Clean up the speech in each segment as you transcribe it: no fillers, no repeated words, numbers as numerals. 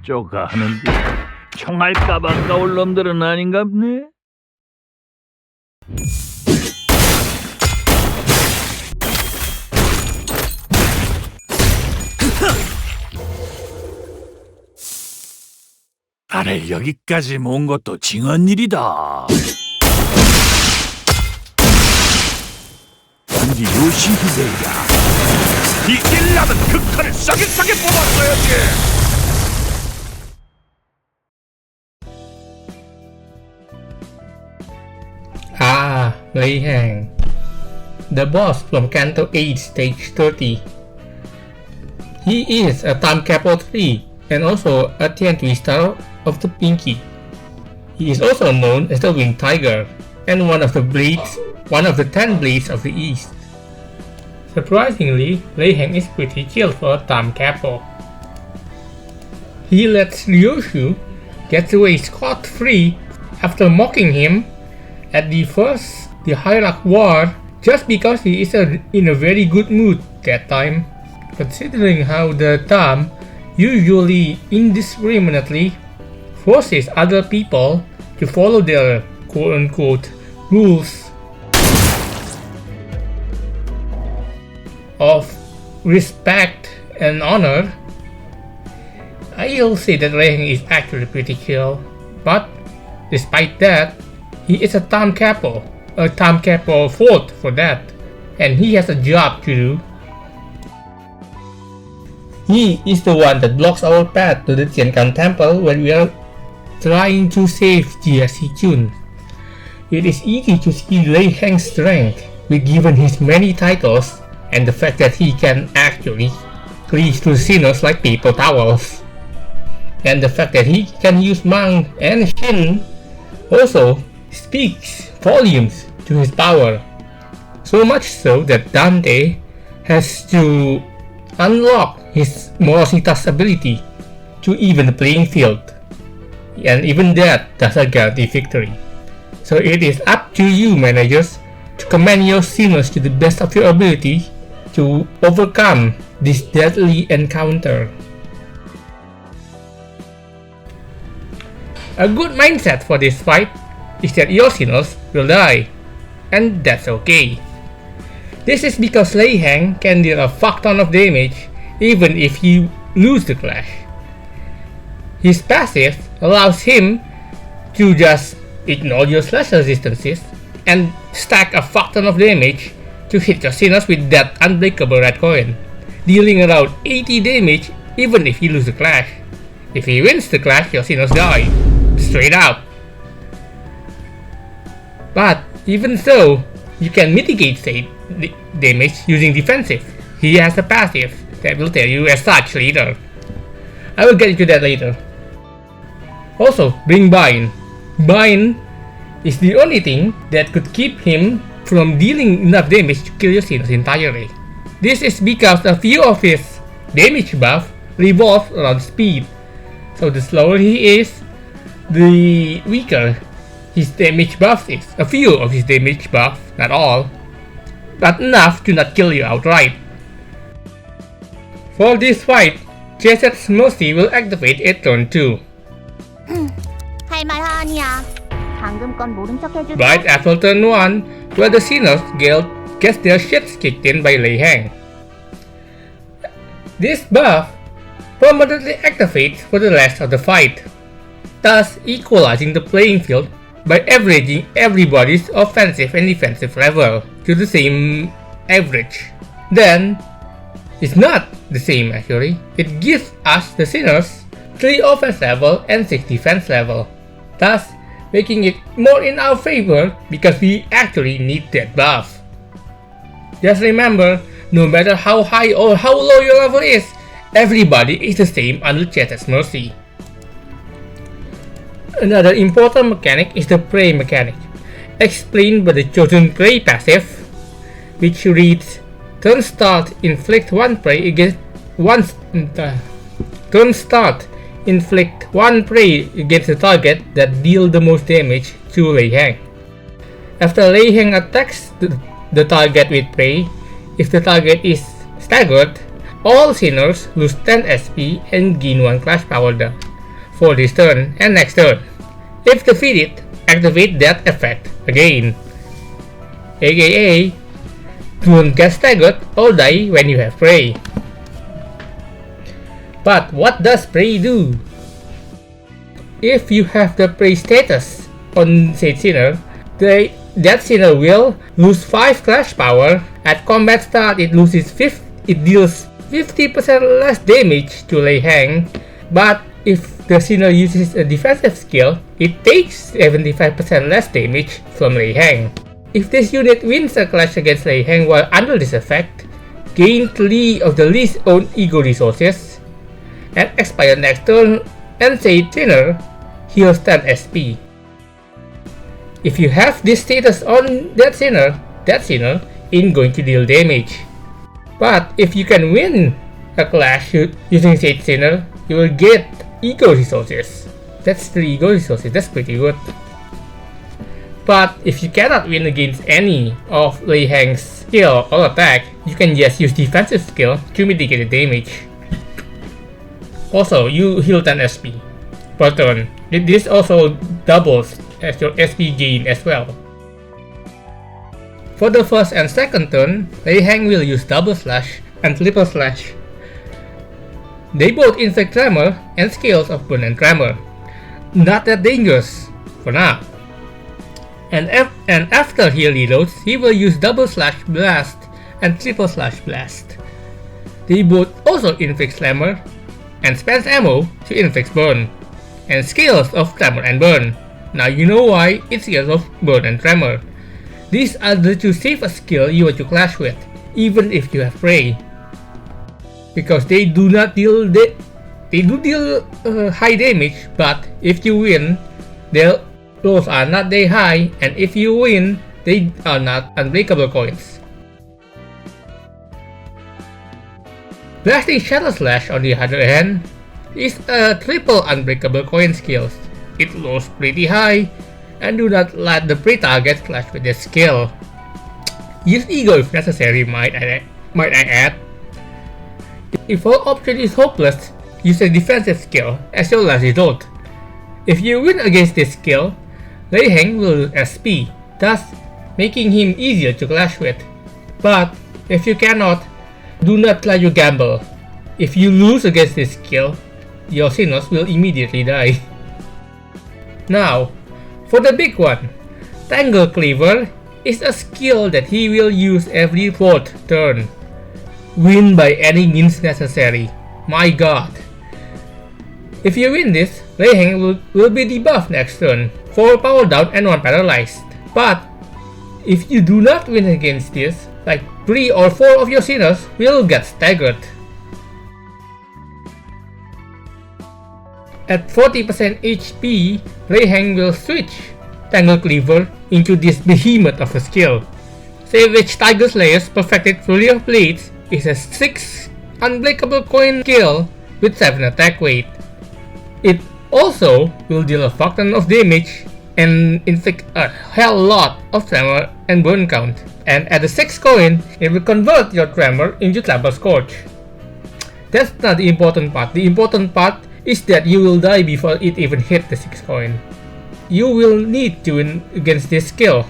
쪼가하는데 총알 가방 가올 놈들은 아닌갑네. 나를 여기까지 모은 것도 징한 일이다. 단지 요시히데야. 이기려면 그 칼을 싸게 뽑았어야지. Lei Heng, the boss from Canto 8 Stage 30. He is a time capo 3 and also a 10th star of the Pinky. He is also known as the Winged Tiger and one of the 10 blades of the East. Surprisingly, Lei Heng is pretty chill for a time capo. He lets Ryoshu get away scot-free after mocking him at the Hierarch War just because he is in a very good mood that time, considering how the Tam usually indiscriminately forces other people to follow their quote-unquote rules of respect and honor. I'll say that Lei Heng is actually pretty chill, but despite that, he is a time capo 4th for that, and he has a job to do. He is the one that blocks our path to the Tiankan Temple when we are trying to save GSC Chun. It is easy to see Lei Heng's strength, given his many titles and the fact that he can actually reach to sinners like paper towels. And the fact that he can use Mang and Shin also speaks volumes to his power. So much so that Dante has to unlock his Morositas ability to even the playing field. And even that doesn't guarantee victory. So it is up to you, managers, to command your sinners to the best of your ability to overcome this deadly encounter. A good mindset for this fight is that your sinners will die, and that's okay. This is because Lei Heng can deal a fuck ton of damage even if he loses the clash. His passive allows him to just ignore your slash resistances and stack a fuck ton of damage to hit your sinners with that unbreakable red coin, dealing around 80 damage even if he loses the clash. If he wins the clash, your sinners die. Straight up. But even so, you can mitigate said damage using defensive. He has a passive that will tell you as such later. I will get into that later. Also, bring Bind. Bind is the only thing that could keep him from dealing enough damage to kill your sinners entirely. This is because a few of his damage buff revolve around speed. So the slower he is, the weaker his damage buff is. A few of his damage buff, not all, but enough to not kill you outright. For this fight, Jeset's Mercy will activate at turn 2. 할 말 하냐? 방금 건 모른 척 해줄게. Right after turn 1, where the Sinners Guild gets their shits kicked in by Lei Heng. This buff permanently activates for the rest of the fight, thus equalizing the playing field by averaging everybody's offensive and defensive level to the same average. Then, it's not the same actually. It gives us, the Sinners, 3 offense level and 6 defense level, thus making it more in our favor because we actually need that buff. Just remember, no matter how high or how low your level is, everybody is the same under Jeset's Mercy. Another important mechanic is the Prey mechanic, explained by the Chosen Prey passive, which reads: Turn start, inflict 1 prey against the target that deal the most damage to Lei Heng. After Lei Heng attacks the target with prey, if the target is staggered, all sinners lose 10 SP and gain 1 clash power down for this turn and next turn. If defeated, activate that effect again, aka don't get staggered or die when you have prey. But what does prey do? If you have the prey status on said sinner, that sinner will lose 5 clash power. At combat start, it deals 50% less damage to Lei Heng, but if the sinner uses a defensive skill, it takes 75% less damage from Lei Heng. If this unit wins a clash against Lei Heng while under this effect, gain 3 of the least owned ego resources, and expire next turn, and said sinner heals 10 SP. If you have this status on that sinner ain't going to deal damage. But if you can win a clash using said sinner, you will get ego resources. That's 3 ego resources, that's pretty good. But if you cannot win against any of Lei Heng's skill or attack, you can just use defensive skill to mitigate the damage. Also, you heal 10 SP per turn. This also doubles as your SP gain as well. For the first and second turn, Lei Heng will use double slash and triple slash. They both inflict tremor and scales of burn and tremor. Not that dangerous for now. And after he reloads, he will use double slash blast and triple slash blast. They both also inflict tremor and spends ammo to inflict burn, and scales of tremor and burn. Now you know why it's scales of burn and tremor. These are the 2 safest skills you want to clash with, even if you have prey, because they do deal high damage, but if you win, their rolls are not that high, and if you win, they are not unbreakable coins. Blasting Shadow Slash, on the other hand, is a triple unbreakable coin skill. It rolls pretty high, and do not let the prey target clash with this skill. Use ego if necessary, might I add. If all option is hopeless, use a defensive skill as your last resort. If you win against this skill, Lei Heng will lose SP, thus making him easier to clash with. But if you cannot, do not try to gamble. If you lose against this skill, your sinners will immediately die. Now, for the big one, Tangle Cleaver is a skill that he will use every 4th turn. Win by any means necessary. My god. If you win this, Lei Heng will be debuffed next turn, 4 power down and 1 paralyzed. But if you do not win against this, like 3 or 4 of your sinners will get staggered. At 40% HP, Lei Heng will switch Tangle Cleaver into this behemoth of a skill. Savage Tiger Slayer's Perfected Flurry of Blades is a 6 unbreakable coin skill with 7 attack weight. It also will deal a fuck ton of damage and inflict a hell lot of tremor and burn count. And at the 6th coin, it will convert your tremor into Trample Scorch. That's not the important part. The important part is that you will die before it even hit the 6th coin. You will need to win against this skill.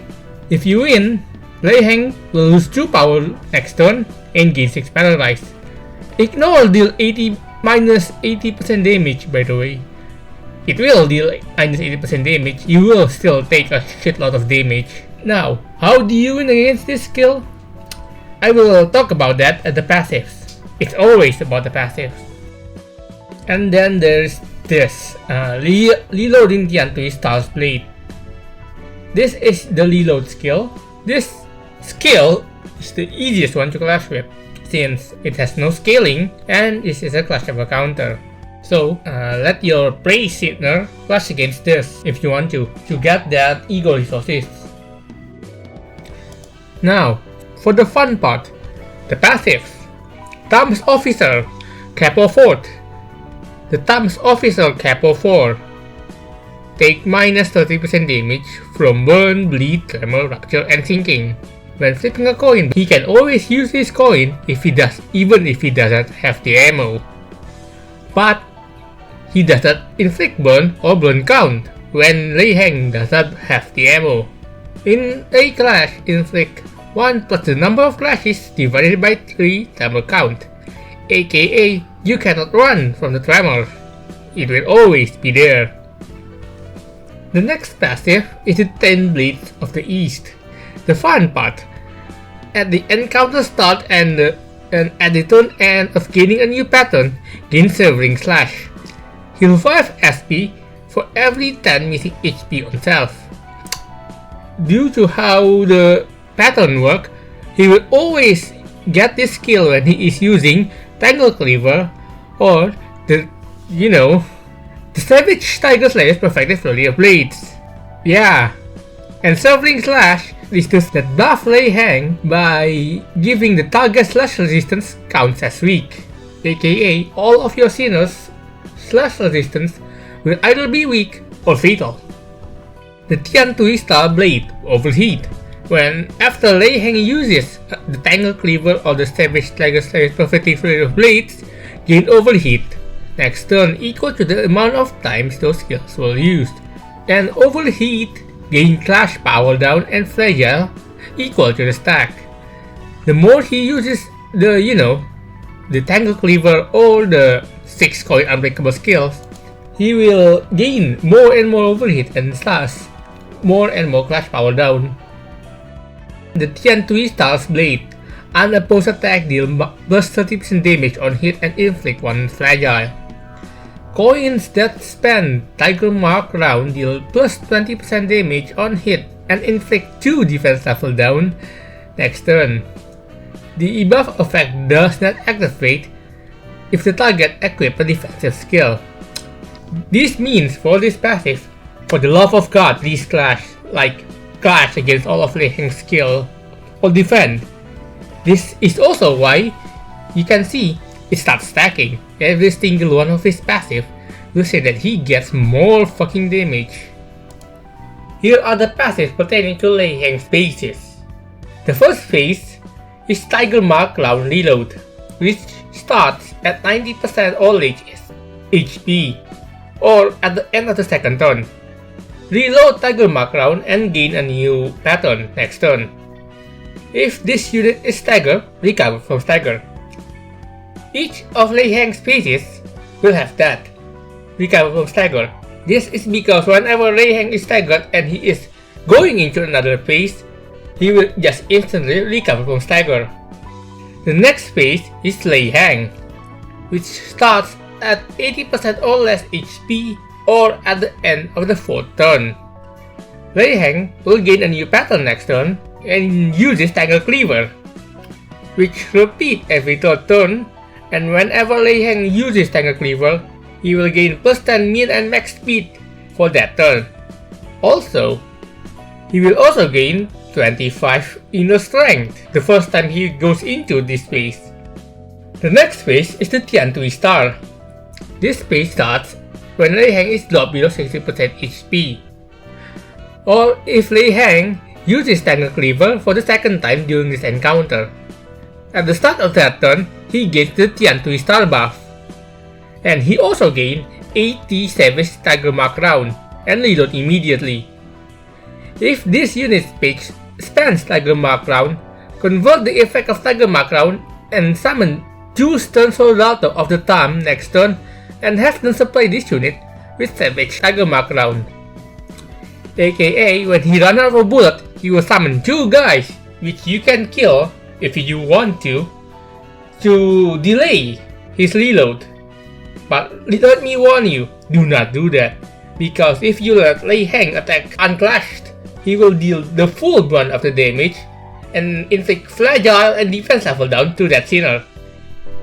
If you win, Lei Heng will lose 2 power next turn and gain 6 paralyzed. Ignore deal minus 80% damage, by the way. It will deal minus 80% damage, you will still take a shitload of damage. Now, how do you win against this skill? I will talk about that at the passives. It's always about the passives. And then there's this, reloading Tiantui's Star's Blade. This is the reload skill. This skill is the easiest one to clash with, since it has no scaling and this is a clashable counter. So let your prey sinner clash against this if you want to get that ego resources. Now, for the fun part, the passive. Thumbs Officer, Capo 4th. The Thumbs Officer Capo 4. Take minus 30% damage from burn, bleed, tremor, rupture, and sinking. When flipping a coin, he can always use his coin even if he doesn't have the ammo. But he does not inflict burn or burn count when Lei Heng does not have the ammo. In a clash, inflict 1 plus the number of clashes divided by 3 timer count, aka you cannot run from the tremor. It will always be there. The next passive is the 10 Blades of the East. The fun part. At the encounter start and at the turn end of gaining a new pattern, gain Severing Slash. Heal 5 SP for every 10 missing HP on self. Due to how the pattern work, he will always get this skill when he is using Tangle Cleaver or the Savage Tiger Slayer's Perfected Flurry of Blades. Yeah, and Severing Slash restores that buff Lei Heng by giving the target slash resistance counts as weak, aka all of your sinners slash resistance will either be weak or fatal. The Tian Tui Star Blade Overheat. When after Lei Heng uses the Tangle Cleaver or the Savage Tiger Slayer's Perfected Flurry of Blades, gain Overheat next turn equal to the amount of times those skills were used, and Overheat gain Clash Power Down and Fragile equal to the stack. The more he uses the Tangle Cleaver or the 6 coin unbreakable skills, he will gain more and more Overheat and thus more and more Clash Power Down. The Tian Tui Star's Blade. Unopposed attack deal plus 30% damage on hit and inflict 1 fragile. Coins that spend Tiger Mark round deal plus 20% damage on hit and inflict 2 defense level down next turn. The buff effect does not activate if the target equips a defensive skill. This means for this passive, for the love of God, please clash against all of Lei Heng's skill or defend. This is also why you can see it starts stacking. Every single one of his passive will say that he gets more fucking damage. Here are the passives pertaining to Lei Heng's phases. The first phase is Tiger Mark Round Reload, which starts at 90% all HP, or at the end of the second turn. Reload Tiger Mark round and gain a new pattern next turn. If this unit is staggered, recover from stagger. Each of Lei Heng's phases will have that, recover from stagger. This is because whenever Lei Heng is staggered and he is going into another phase, he will just instantly recover from stagger. The next phase is Lei Heng, which starts at 80% or less HP or at the end of the 4th turn. Lei Heng will gain a new pattern next turn and uses Tangle Cleaver, which repeat every 3rd turn, and whenever Lei Heng uses Tangle Cleaver, he will gain plus 10 min and max speed for that turn. Also, he will also gain 25 inner strength the first time he goes into this phase. The next phase is the Tian Tui Star. This phase starts when Lei Heng is dropped below 60% HP, or if Lei Heng uses Tangle Cleaver for the second time during this encounter. At the start of that turn, he gains the Tian Tui Star buff, and he also gains 80 Savage Tiger Mark round and reload immediately. If this unit spends Tiger Mark round, convert the effect of Tiger Mark round and summon 2 Stern Soldato of the Tam next turn and have them supply this unit with Savage Tiger Mark round. AKA, when he runs out of a bullet, he will summon 2 guys, which you can kill if you want to delay his reload. But let me warn you, do not do that, because if you let Lei Heng attack unclashed, he will deal the full brunt of the damage and inflict fragile and defense level down to that sinner,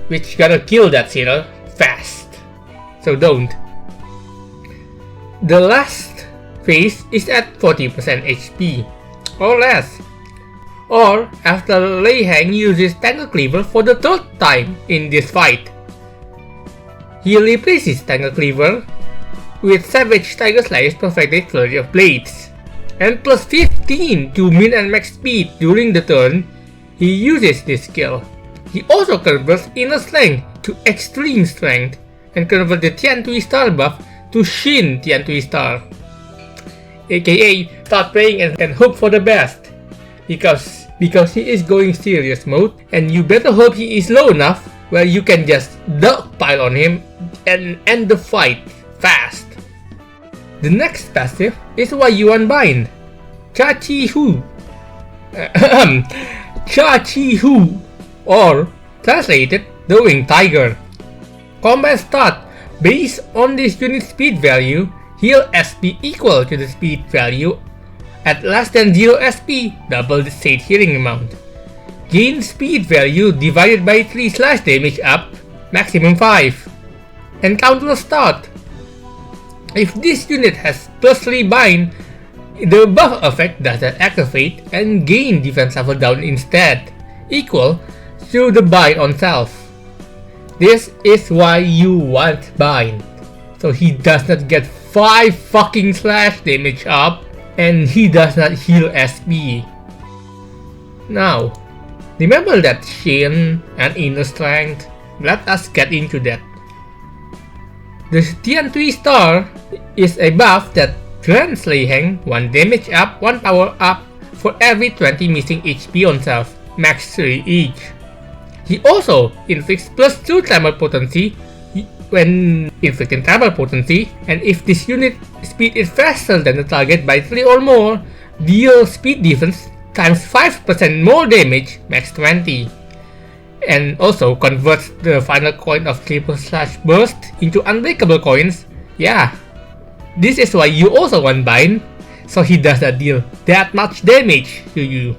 which gonna kill that sinner fast. So don't. The last phase is at 40% HP or less, or after Lei Heng uses Tangle Cleaver for the 3rd time in this fight. He replaces Tangle Cleaver with Savage Tiger Slayer's Perfected Flurry of Blades. and plus 15 to min and max speed during the turn he uses this skill. He also converts inner strength to extreme strength and converts the Tian Tui Star buff to Shin Tian Tui Star. AKA start praying and hope for the best. Because he is going serious mode, and you better hope he is low enough where you can just dogpile on him and end the fight fast. The next passive is Yuan Bind, Cha Chi Hu. Cha Chi Hu, or translated, the Winged Tiger. Combat start based on this unit speed value, heal SP equal to the speed value. At less than 0 SP, double the state healing amount. Gain speed value divided by 3 slash damage up, maximum 5. Encounter start. If this unit has plus 3 bind, the buff effect does not activate and gain defense level down instead, equal to the bind on self. This is why you want bind, so he does not get 5 fucking slash damage up and he does not heal SP. Now, remember that Shin and inner strength? Let us get into that. The Tian Tui Star is a buff that grants Lei Heng 1 damage up, 1 power up for every 20 missing HP on self, max 3 each. He also inflicts plus 2 tremor potency when inflicting tremor potency, and if this unit speed is faster than the target by 3 or more, deal speed defense times 5% more damage, max 20. And also converts the final coin of triple slash burst into unbreakable coins. Yeah, this is why you also want bind, so he does not deal that much damage to you.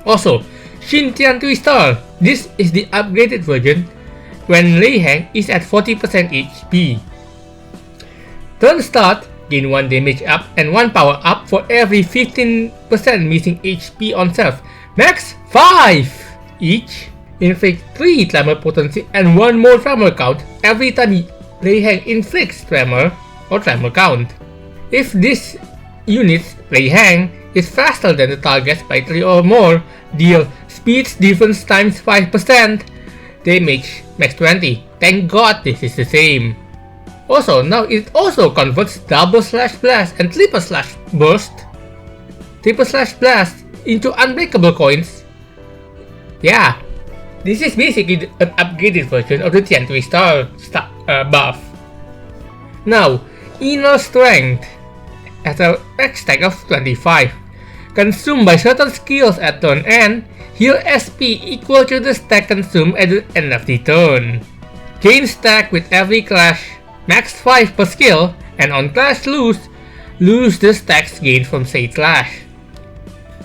Also, Shin Tian Tui Star, this is the upgraded version when Lei Heng is at 40% HP. Turn start, gain 1 damage up and 1 power up for every 15% missing HP on self, max 5 each. Inflict 3 tremor potency and 1 more tremor count every time Lei Heng inflicts tremor or tremor count. If this unit's Lei Heng is faster than the target by 3 or more, deal speed defense times 5%, damage max 20. Thank god this is the same. Also, now it also converts double slash blast and triple slash burst, triple slash blast into unbreakable coins. Yeah, this is basically an upgraded version of the Tian Tui Star buff. Now, inner strength has a max stack of 25. Consumed by certain skills at turn end, heal SP equal to the stack consumed at the end of the turn. Gain stack with every clash, max 5 per skill, and on clash lose the stacks gained from said clash.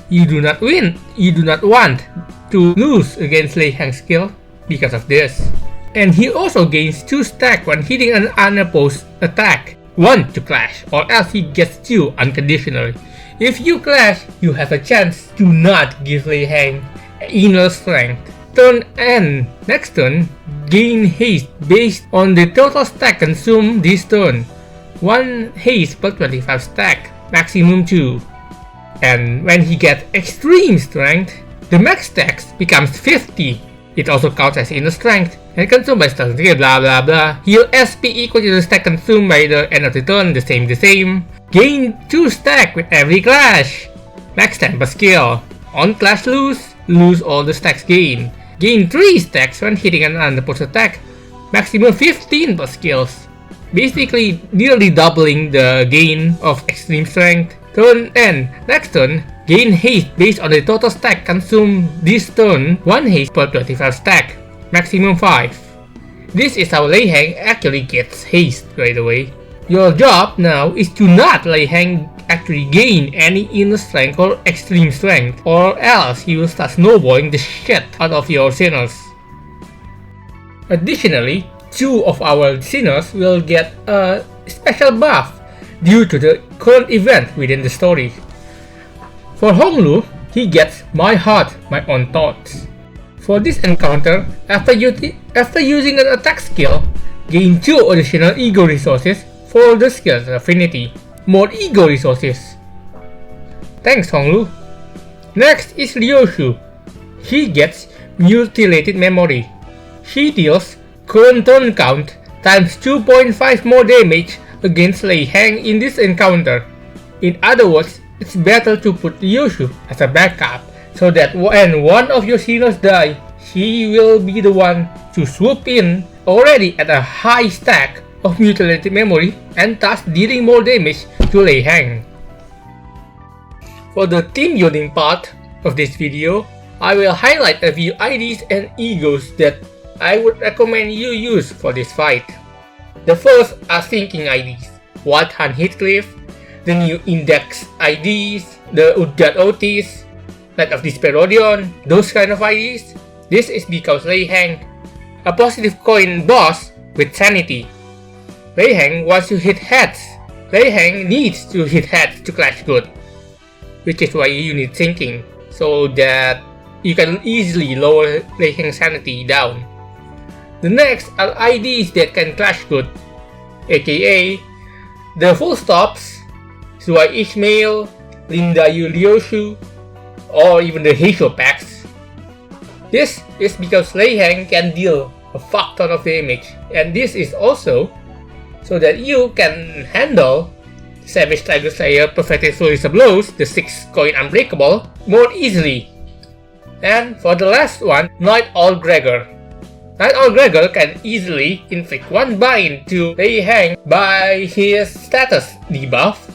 You do not want to lose against Lei Heng's skill because of this. And he also gains 2 stack when hitting an unopposed attack, 1 to clash, or else he gets 2 unconditionally. If you clash, you have a chance to not give Lei Heng inner strength. Turn end. Next turn, gain haste based on the total stack consumed this turn. 1 haste per 25 stack, maximum 2. And when he gets extreme strength, the max stacks becomes 50. It also counts as inner strength and consumed by stack blah blah blah. Heal SP equal to the stack consumed by the end of the turn, the same. Gain 2 stack with every clash, max 10 per skill. On clash lose all the stacks gained. Gain 3 stacks when hitting an unopposed attack, maximum 15 per skills. Basically nearly doubling the gain of extreme strength. Turn end. Next turn, gain haste based on the total stack consumed this turn, 1 haste per 25 stack, maximum 5. This is how Lei Heng actually gets haste, by the way. Your job now is to not Lei Heng actually gain any inner strength or extreme strength, or else he will start snowballing the shit out of your sinners. Additionally, 2 of our sinners will get a special buff due to the current event within the story. For Honglu, he gets My Heart, My Own Thoughts. For this encounter, after using an attack skill, gain 2 additional ego resources for the skill's affinity. More ego resources. Thanks, Honglu. Next is Ryoshu. He gets mutilated memory. She deals current turn count times 2.5 more damage against Lei Heng in this encounter. In other words, it's better to put Ryoshu as a backup so that when one of your seniors die, she will be the one to swoop in already at a high stack of mutilated memory and thus dealing more damage to Lei Heng. For the team building part of this video, I will highlight a few IDs and egos that I would recommend you use for this fight. The first are thinking IDs, White Hunt Heathcliff, the new Index IDs, the Udgat Otis, Knight of Disperodion, those kind of IDs. This is because Lei Heng, a positive coin boss with sanity. Lei Heng wants to hit heads. Lei Heng needs to hit heads to clash good, which is why you need thinking, so that you can easily lower Lei Heng's sanity down. The next are IDs that can clash good, aka the full stops, Suai Ishmael, Linda Ryoshu, or even the Heisho packs. This is because Lei Heng can deal a fuck ton of damage, and this is also so that you can handle Savage Tiger Slayer Perfected Flurries of Blows, the 6 coin Unbreakable, more easily. And for the last one, Night Owl Gregor. Night Owl Gregor can easily inflict one bind to Lei Heng by his status debuff,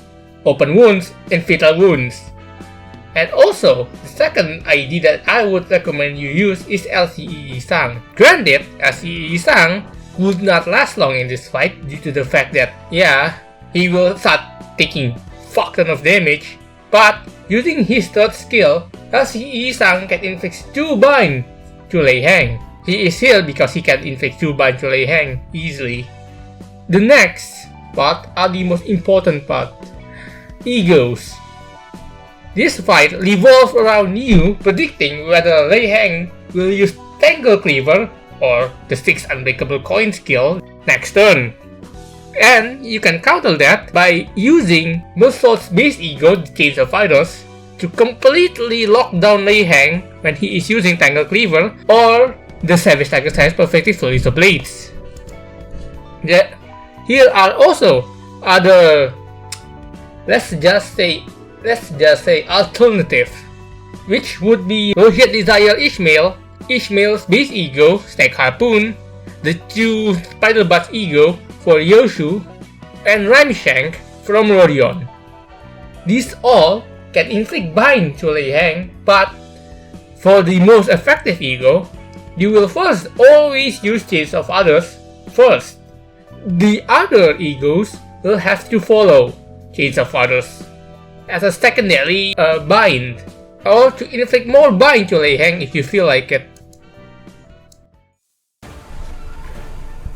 Open Wounds, and Fatal Wounds. And also, the second ID that I would recommend you use is LCE Sang. Granted, LCE Sang would not last long in this fight due to the fact that, yeah, he will start taking fuck ton of damage, but using his third skill, LCE Sang can inflict 2 bind to Lei Heng. He is here because he can inflict 2 bind to Lei Heng easily. The next part are the most important part, egos. This fight revolves around you predicting whether Lei Heng will use Tangle Cleaver or the 6 Unbreakable coin skill next turn. And you can counter that by using Mussol's base ego, the Chains of Fighters, to completely lock down Lei Heng when he is using Tangle Cleaver or the Savage Tiger Slayer Perfected Flurries of Blades. Here are also other, let's just say alternative, which would be Rohit Desire Ishmael, Ishmael's base ego, Snake Harpoon, the 2 Spider Butts ego for Ryoshu, and Ramshank from Rodion. These all can inflict bind to Lei Heng, but for the most effective ego, you will first always use Chains of Others first. The other egos will have to follow Chains of Others as a secondary bind, or to inflict more bind to Lei Heng if you feel like it.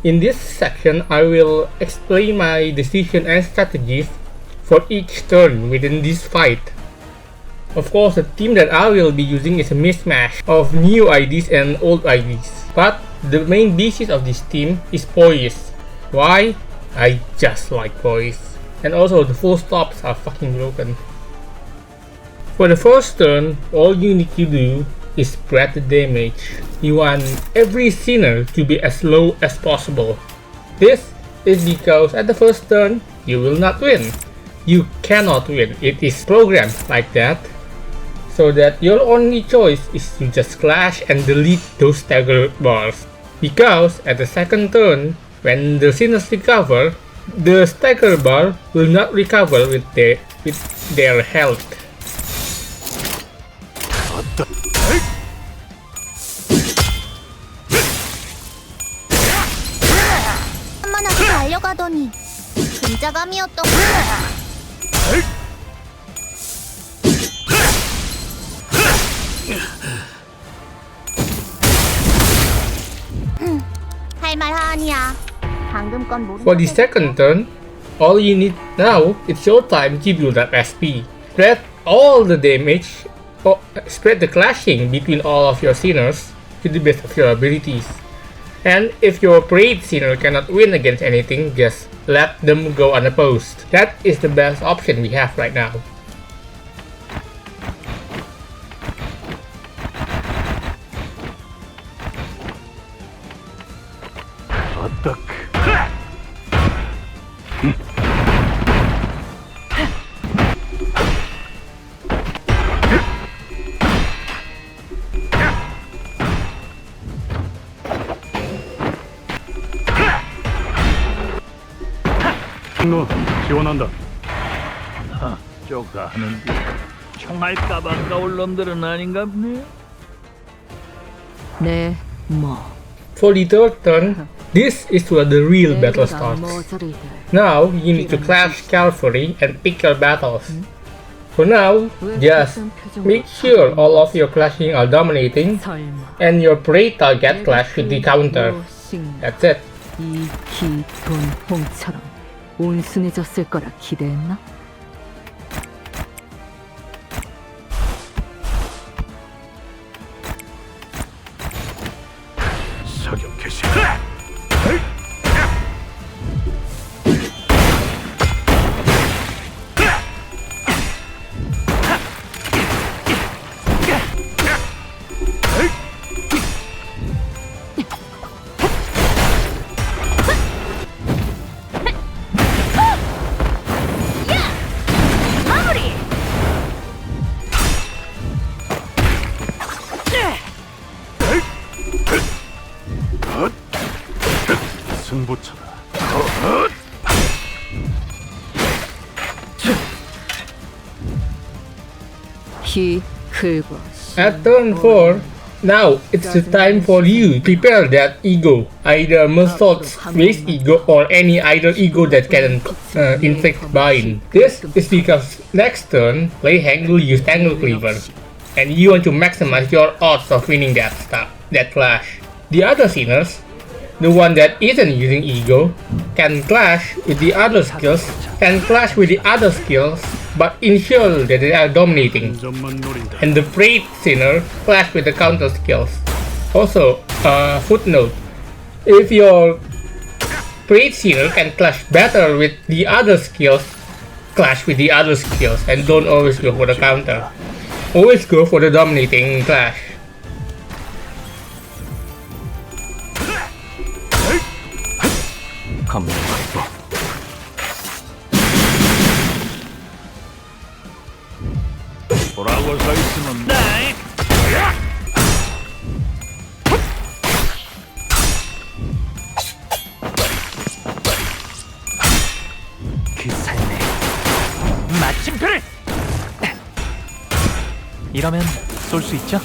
In this section, I will explain my decision and strategies for each turn within this fight. Of course, the team that I will be using is a mismatch of new IDs and old IDs, but the main basis of this team is poise. Why? I just like poise. And also, the full stops are fucking broken. For the first turn, all you need to do is spread the damage. You want every sinner to be as low as possible. This is because at the first turn, you will not win. You cannot win. It is programmed like that, so that your only choice is to just clash and delete those stagger bars. Because at the second turn, when the sinners recover, the stagger bar will not recover with their health. 만만하게 달려가더니 근자감이었던 할말하니야. 방금 건 모르는 For the second turn, all you need now is your time to build up SP. Spread all the damage, or spread the clashing between all of your sinners to the best of your abilities. And if your prayed sinner cannot win against anything, just let them go unopposed. That is the best option we have right now. 어떻게? 너 지원한다. 쪼가 하는데 총알 가방 가올 놈들은 아닌가 보네. 네, 뭐. For the third turn, this is where the real battle starts. 모서리들. Now you need to clash carefully and pick your battles. For now, just make sure all of your clashing are dominating 설마. and your prey target clash with the counter. 무엇인가 That's it. 이 기, 돈, 홍처럼 온순해졌을 거라 기대했나? 사격 개시. 승부차다. 기, 긁어. At turn 4, now it's the time for you to prepare that ego, either Mersault's base ego or any either ego that can inflict bind. This is because next turn, Lei Heng will use Tangle Cleaver, and you want to maximize your odds of winning that clash. The other sinners, the one that isn't using ego, can clash with the other skills but ensure that they are dominating. 점만 노린다. And the Prey Sinner clash with the counter skills. Also, footnote, if your Prey Sinner can clash better with the other skills, clash with the other skills and don't always go for the counter. Always go for the dominating clash. 보라고 서 있으면 나. 그 삶에 마침표를! 이러면 쏠 수 있죠?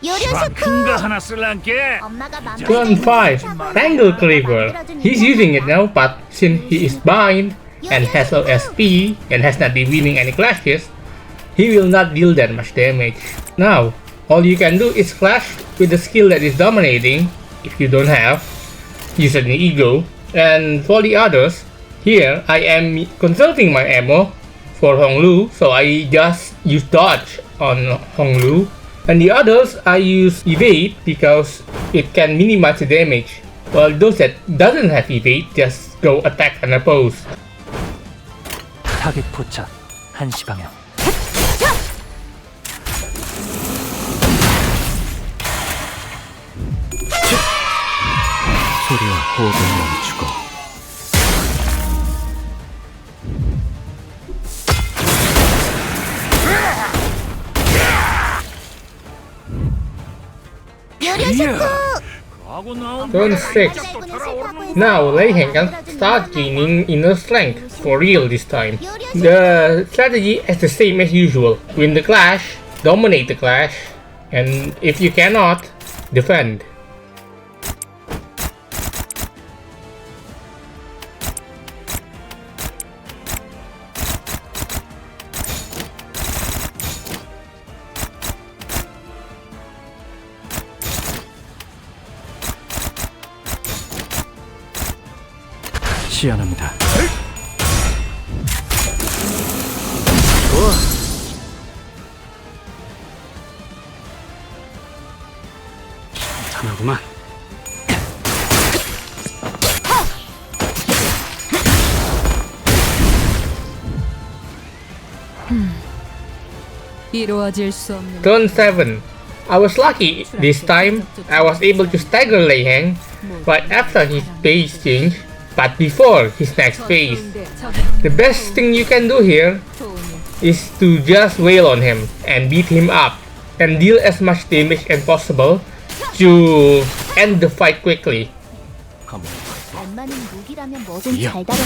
요리스크. 큰 거 하나 쓸란게. 엄마가 맘대로 Turn 5, Tangle Cleaver. He's using it now, but since he is bind and has low SP and has not been winning any clashes, he will not deal that much damage. Now, all you can do is clash with the skill that is dominating, if you don't have, use an ego, and for the others, here I am conserving my ammo for Honglu, so I just use dodge on Honglu, and the others I use evade because it can minimize the damage, while those that doesn't have evade just go attack and oppose. 타겟 포착 1시 방향. 소리와 호흡을 멈추고 요리스크. 하고 나온 Turn 6. Now Lei Heng can start gaining inner strength, for real this time. The strategy is the same as usual. Win the clash, dominate the clash, and if you cannot, defend. 시연합니다. 하나구만. 이루어질 수 없는 Turn 7. I was lucky this time. I was able to stagger Lei Heng right after his phase change, but before his next phase. The best thing you can do here is to just wail on him and beat him up and deal as much damage as possible to end the fight quickly. 안 맞는 무기라면 뭐든 잘 다뤘어.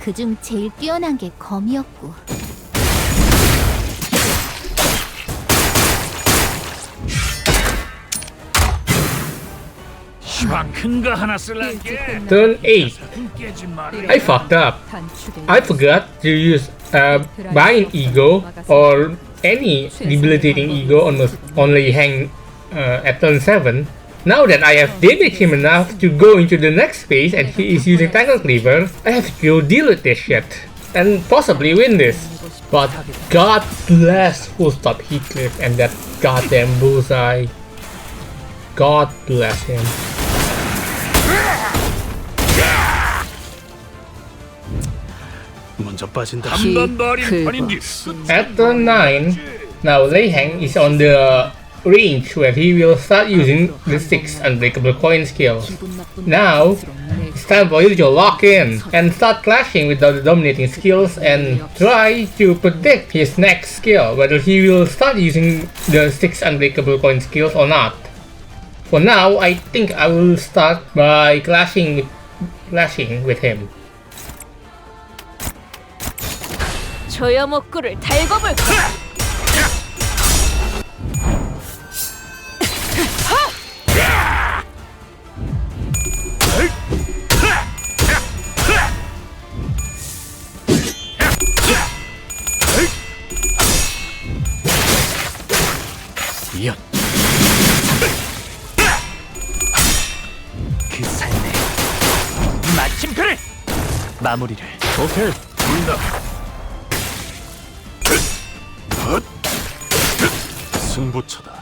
그중 제일 뛰어난 게 검이었고. 시방 큰 거 하나 쓸란게. Turn 8. 깨지 마라. I fucked up. I forgot to use Bind Ego or any debilitating ego on Lei Heng at turn 7. Now that I have damaged him enough to go into the next phase and he is using Tangle Cleaver, I have to go deal with this shit and possibly win this. But God bless Full Stop Heathcliff and that goddamn bullseye. God bless him. 먼저 빠진다. 한번 버린 편인데. At turn 9, now Lei Heng is on the range where he will start using the 6 Unbreakable Coin skill. Now, it's time for you to lock in and start clashing with the dominating skills and try to predict his next skill, whether he will start using the 6 Unbreakable Coin skills or not. For now, I think I will start by clashing with him. 저여 목구를 달궈볼까? 이연. 그 삶의 마침표를 마무리를. 오케이. 보인다. 승부처다.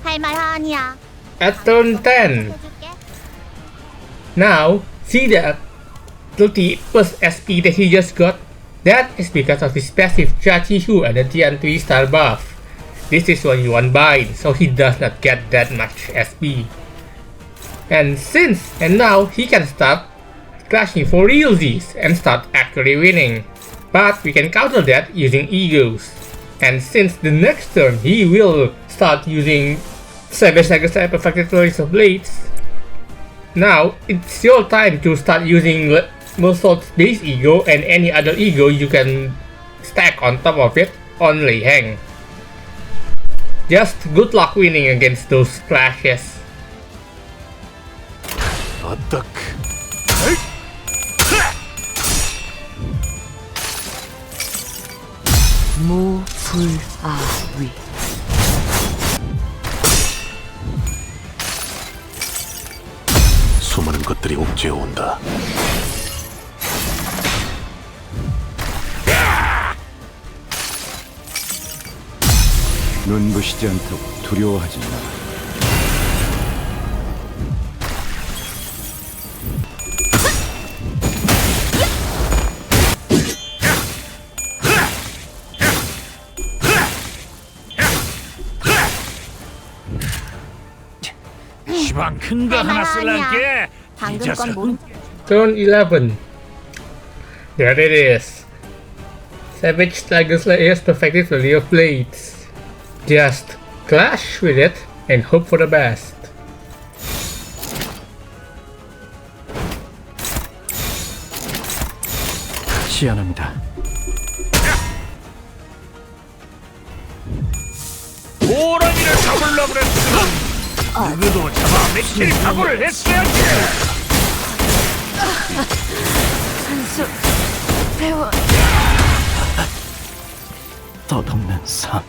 할 말 하니야. At turn 10, 해줄게. now see that 30 plus SP that he just got? That is because of his passive Chachihu and the Tian 3 star buff. This is only one bind, so he does not get that much SP. And now he can start clashing for realsies and start actually winning. But we can counter that using egos. And since the next turn he will start using Cyber Perfected Choice of Blades, now it's your time to start using Mosol's base ego and any other ego you can stack on top of it on Lei Heng. Just good luck winning against those clashes. 어떡. 무불아위. 수많은 것들이 옥죄어 온다. 눈부시지 않다고 두려워하지 마. 시방 큰 거 하나 쓸란게. 방금 건 모른. Turn 11. There it is. Savage Tiger Slayer's Perfected Valley of Blades. Just clash with it and hope for the best. 시연합니다. 호랑이를 잡으려 그랬으면 누구도 잡아 맥힐 각오를 했어야지. 한수 배워. 덧없는 삶.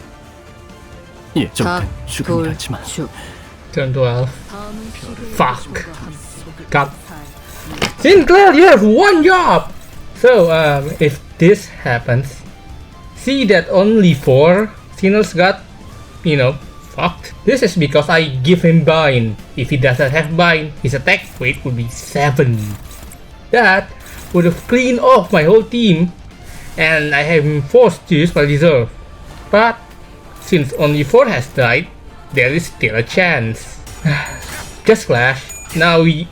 예정된 죽음이라지만 Turn 12. Fuck. God. Sinclair, you have one job! So, if this happens, see that only 4 sinners got, fucked. This is because I give him bind. If he doesn't have bind, his attack rate would be 7. That would have cleaned off my whole team, and I have been forced to use my reserve. But since only 4 has died, there is still a chance. Just Flash. Now we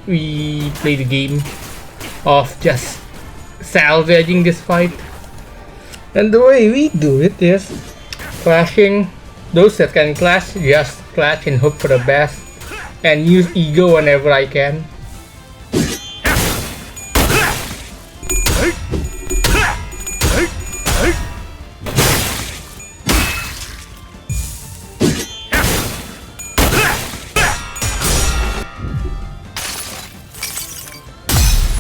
play the game of just salvaging this fight. And the way we do it is clashing. Those that can clash, just clash and hope for the best. And use ego whenever I can.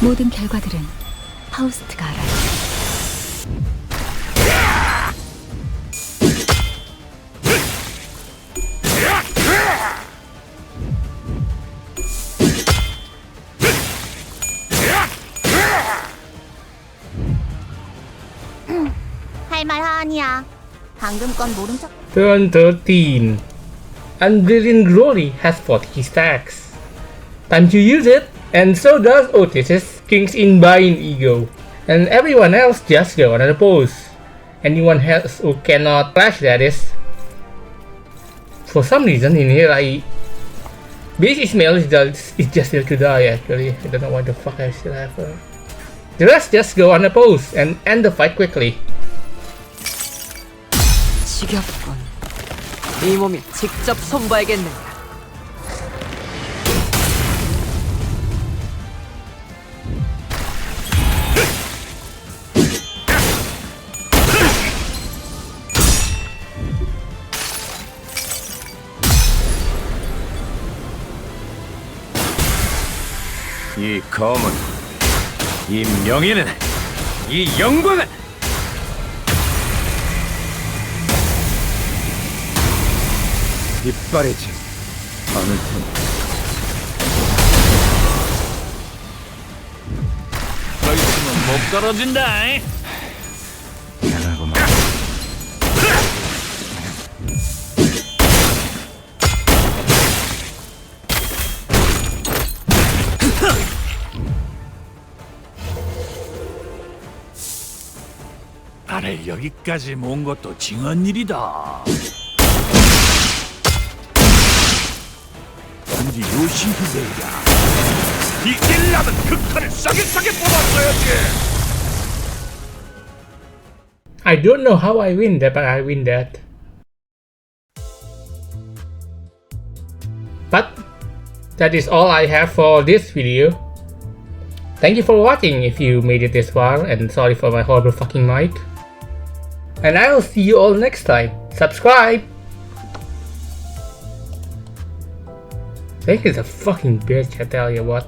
모든 결과들은 파우스트가 알아요. 할 말 아니야. 방금 건 모른 척. Turn 13. Unbrilliant Glory has 40 stacks. Time to use it, and so does Otis's King's in Bind Ego. And everyone else just go on the pose. Anyone else who cannot flash, that is. For some reason in here Base Ismail is just still to die actually. I don't know why the fuck I still have her. The rest just go on a pose and end the fight quickly. 지겹군. 이 몸이 직접 손봐야겠는가. 이 검은, 이 명예는, 이 영광은 빗바래지 않을 테니. 더 있으면 못 떨어진다. 미안하구만. 나를 여기까지 모은 것도 징한 일이다. 우리 요시히데야, 이길라면 극한을 싸게 뽑았어야지. I don't know how I win that, but I win that. But that is all I have for this video. Thank you for watching if you made it this far, and sorry for my horrible fucking mic. And I will see you all next time. Subscribe! This is a fucking bitch, I tell you what.